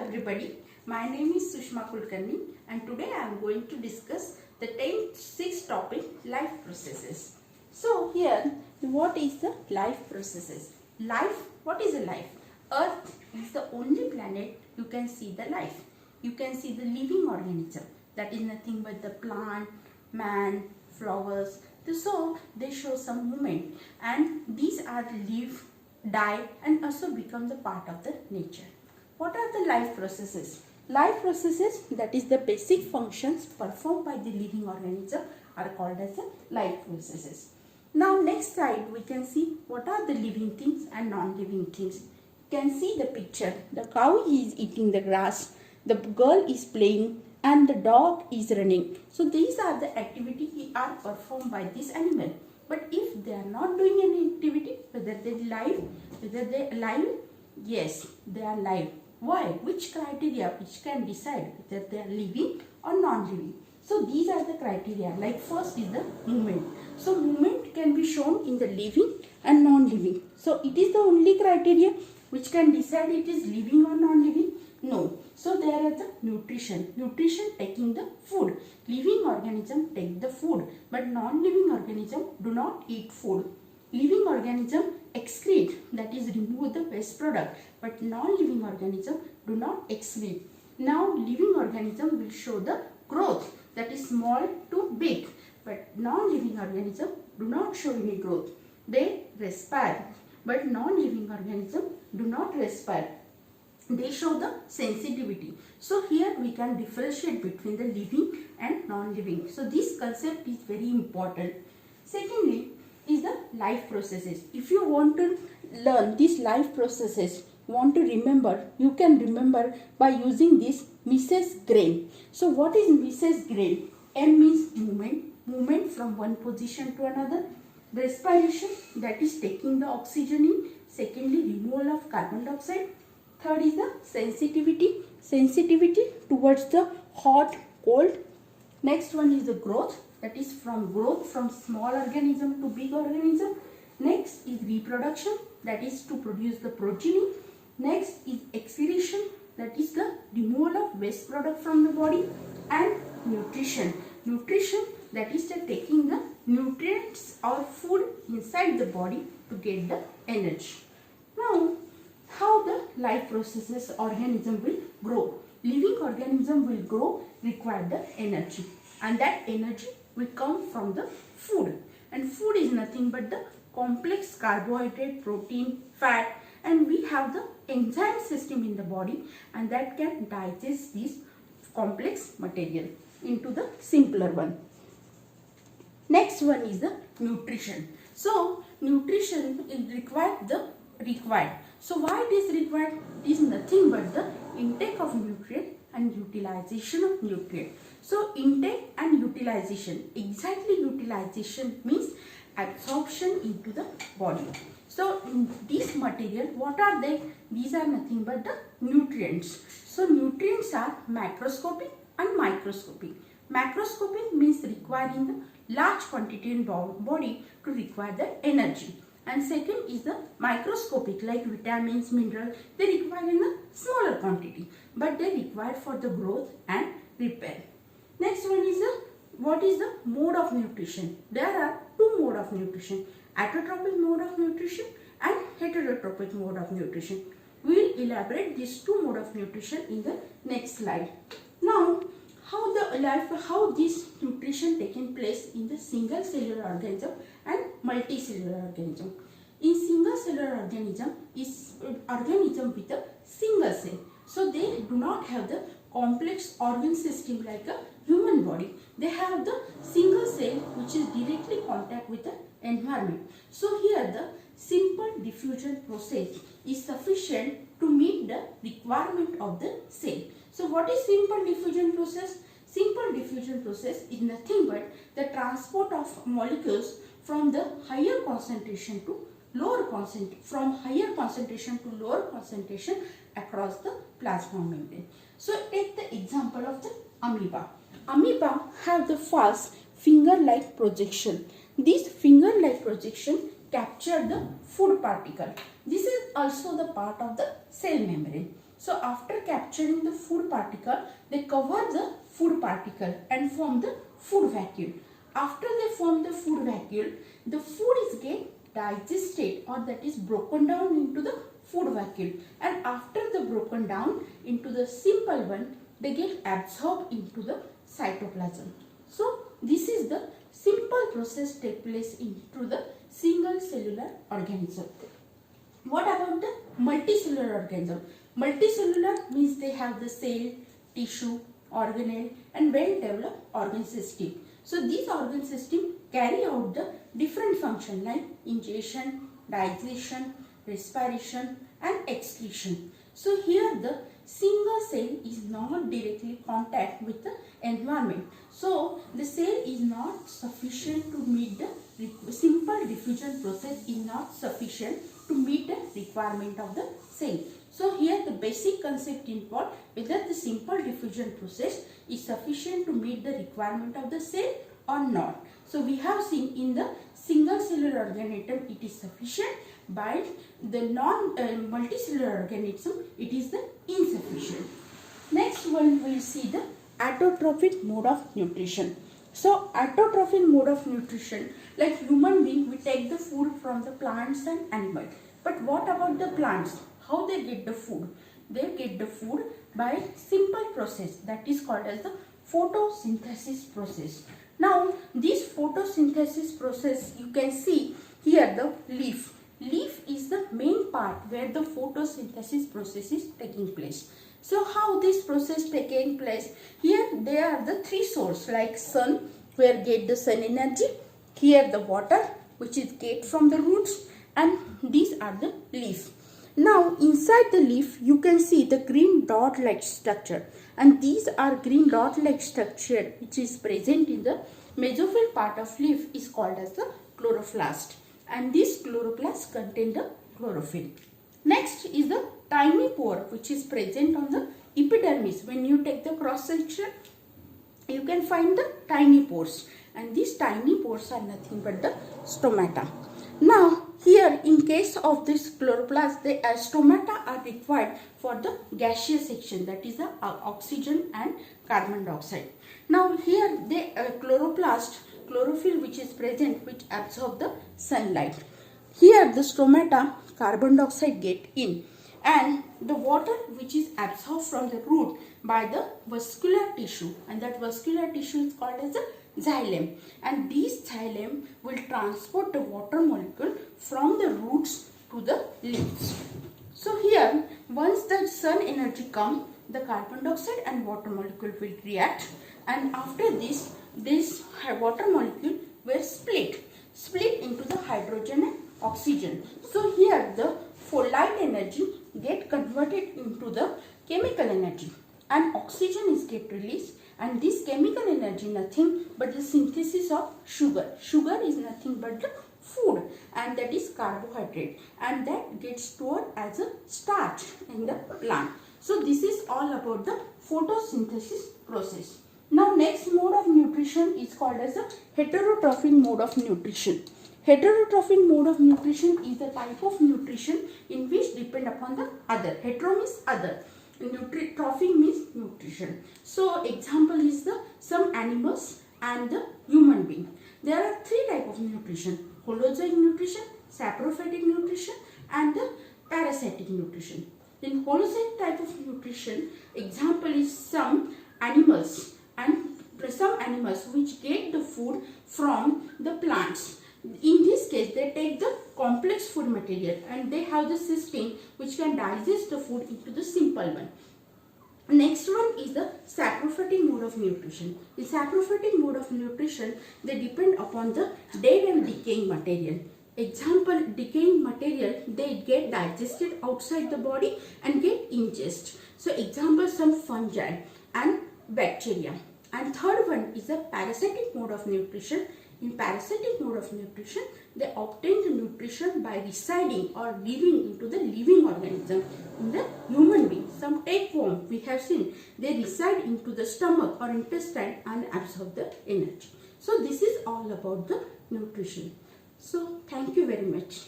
everybody, my name is Sushma Kulkarni and today I am going to discuss the 6th topic, life processes. So here, what is the life processes? Life, what is a life? Earth is the only planet you can see the life. You can see the living organism, that is nothing but the plant, man, flowers. So they show some movement and these are live, die and also become the part of the nature. What are the life processes? Life processes, that is the basic functions performed by the living organism, are called as the life processes. Now next slide we can see what are the living things and non-living things. You can see the picture. The cow is eating the grass, the girl is playing and the dog is running. So these are the activities are performed by this animal. But if they are not doing any activity, whether they alive, yes, they are live. Why? Which criteria which can decide whether they are living or non-living? So these are the criteria. Like first is the movement. So movement can be shown in the living and non-living. So it is the only criteria which can decide it is living or non-living? No. So there are the nutrition. Nutrition taking the food. Living organism take the food, but non-living organism do not eat food. Living organism excrete, that is remove the waste product, but non-living organism do not excrete. Now living organism will show the growth, that is small to big, but non-living organism do not show any growth. They respire, but non-living organism do not respire. They show the sensitivity. So here we can differentiate between the living and non-living. So this concept is very important. Secondly is the life processes. If you want to learn these life processes, want to remember, you can remember by using this Mises Green. So what is Mises Green? M means movement, movement from one position to another. Respiration, that is taking the oxygen in. Secondly, removal of carbon dioxide. Third is the sensitivity, sensitivity towards the hot, cold. Next one is the growth, that is from growth from small organism to big organism. Next is reproduction, that is to produce the progeny. Next is excretion, that is the removal of waste product from the body. And nutrition, nutrition, that is the taking the nutrients or food inside the body to get the energy. Now how the life processes organism will grow. Living organism will grow, require the energy, and that energy will come from the food. And food is nothing but the complex carbohydrate, protein, fat, and we have the enzyme system in the body and that can digest this complex material into the simpler one. Next one is the nutrition. So nutrition is required. So why it is required? It is nothing but the intake of nutrient and utilization of nutrient. So intake and utilization. Exactly utilization means absorption into the body. So in this material, what are they? These are nothing but the nutrients. So nutrients are macroscopic and microscopic. Macroscopic means requiring the large quantity in body to require the energy. And second is the microscopic, like vitamins, minerals, they require in a smaller quantity, but they require for the growth and repair. Next one is what is the mode of nutrition? There are two mode of nutrition, autotrophic mode of nutrition and heterotrophic mode of nutrition. We will elaborate these two mode of nutrition in the next slide. Now, how this nutrition taking place in the single cellular organism and multicellular organism. In single cellular organism is organism with a single cell. So they do not have the complex organ system like a human body. They have the single cell which is directly contact with the environment. So here the simple diffusion process is sufficient to meet the requirement of the cell. So what is simple diffusion process? Simple diffusion process is nothing but the transport of molecules from the higher concentration to lower concentration, from higher concentration to lower concentration across the plasma membrane. So take the example of the amoeba. Amoeba have the fast finger-like projection. This finger-like projection capture the food particle. This is also the part of the cell membrane. So after capturing the food particle, they cover the food particle and form the food vacuole. After they form the food vacuole, the food is get digested, or that is broken down into the food vacuole, and after the broken down into the simple one, they get absorbed into the cytoplasm. So this is the simple process take place into the single cellular organism. What about the multicellular organism? Multicellular means they have the cell, tissue, organelle and well developed organ system. So these organ system carry out the different function like ingestion, digestion, respiration and excretion. So here the single cell is not directly contact with the environment. So the cell is not sufficient to meet the simple diffusion process is not sufficient to meet the requirement of the cell. So here the basic concept involved whether the simple diffusion process is sufficient to meet the requirement of the cell or not. So we have seen in the single cellular organism it is sufficient, but the multicellular organism it is the insufficient. Next one we will see the autotrophic mode of nutrition. So autotrophic mode of nutrition, like human being we take the food from the plants and animals. But what about the plants? How they get the food? They get the food by simple process that is called as the photosynthesis process. Now this photosynthesis process you can see here the leaf. Leaf is the main part where the photosynthesis process is taking place. So how this process taking place? Here there are the three sources like sun where get the sun energy, here the water which is get from the roots, and these are the leaf. Now inside the leaf you can see the green dot like structure, and these are green dot like structure which is present in the mesophyll part of leaf is called as the chloroplast, and this chloroplast contain the chlorophyll. Next is the tiny pore which is present on the epidermis. When you take the cross section you can find the tiny pores, and these tiny pores are nothing but the stomata. Now here in case of this chloroplast the stomata are required for the gaseous section, that is the oxygen and carbon dioxide. Now here the chloroplast chlorophyll which is present which absorb the sunlight. Here the stomata carbon dioxide get in, and the water which is absorbed from the root by the vascular tissue, and that vascular tissue is called as the xylem, and this xylem will transport the water molecule from the roots to the leaves. So here once the sun energy comes, the carbon dioxide and water molecule will react, and after this water molecule will split into the hydrogen and oxygen. So here the light energy get converted into the chemical energy, and oxygen is get released, and this chemical energy nothing but the synthesis of sugar. Sugar is nothing but the food, and that is carbohydrate, and that gets stored as a starch in the plant. So this is all about the photosynthesis process. Now next mode of nutrition is called as the heterotrophic mode of nutrition. Heterotrophic mode of nutrition is the type of nutrition in which depend upon the other. Hetero means other. Trophic means nutrition. So example is the some animals and the human being. There are three type of nutrition: holozoic nutrition, saprophytic nutrition and the parasitic nutrition. In holozoic type of nutrition, example is some animals which get the food from the plants. In this case, they take the complex food material and they have the system which can digest the food into the simple one. Next one is the saprophytic mode of nutrition. In saprophytic mode of nutrition, they depend upon the dead and decaying material. Example, decaying material, they get digested outside the body and get ingested. So example, some fungi and bacteria. And third one is the parasitic mode of nutrition. In parasitic mode of nutrition, they obtain the nutrition by residing or living into the living organism. In the human being, some tapeworm we have seen, they reside into the stomach or intestine and absorb the energy. So this is all about the nutrition. So thank you very much.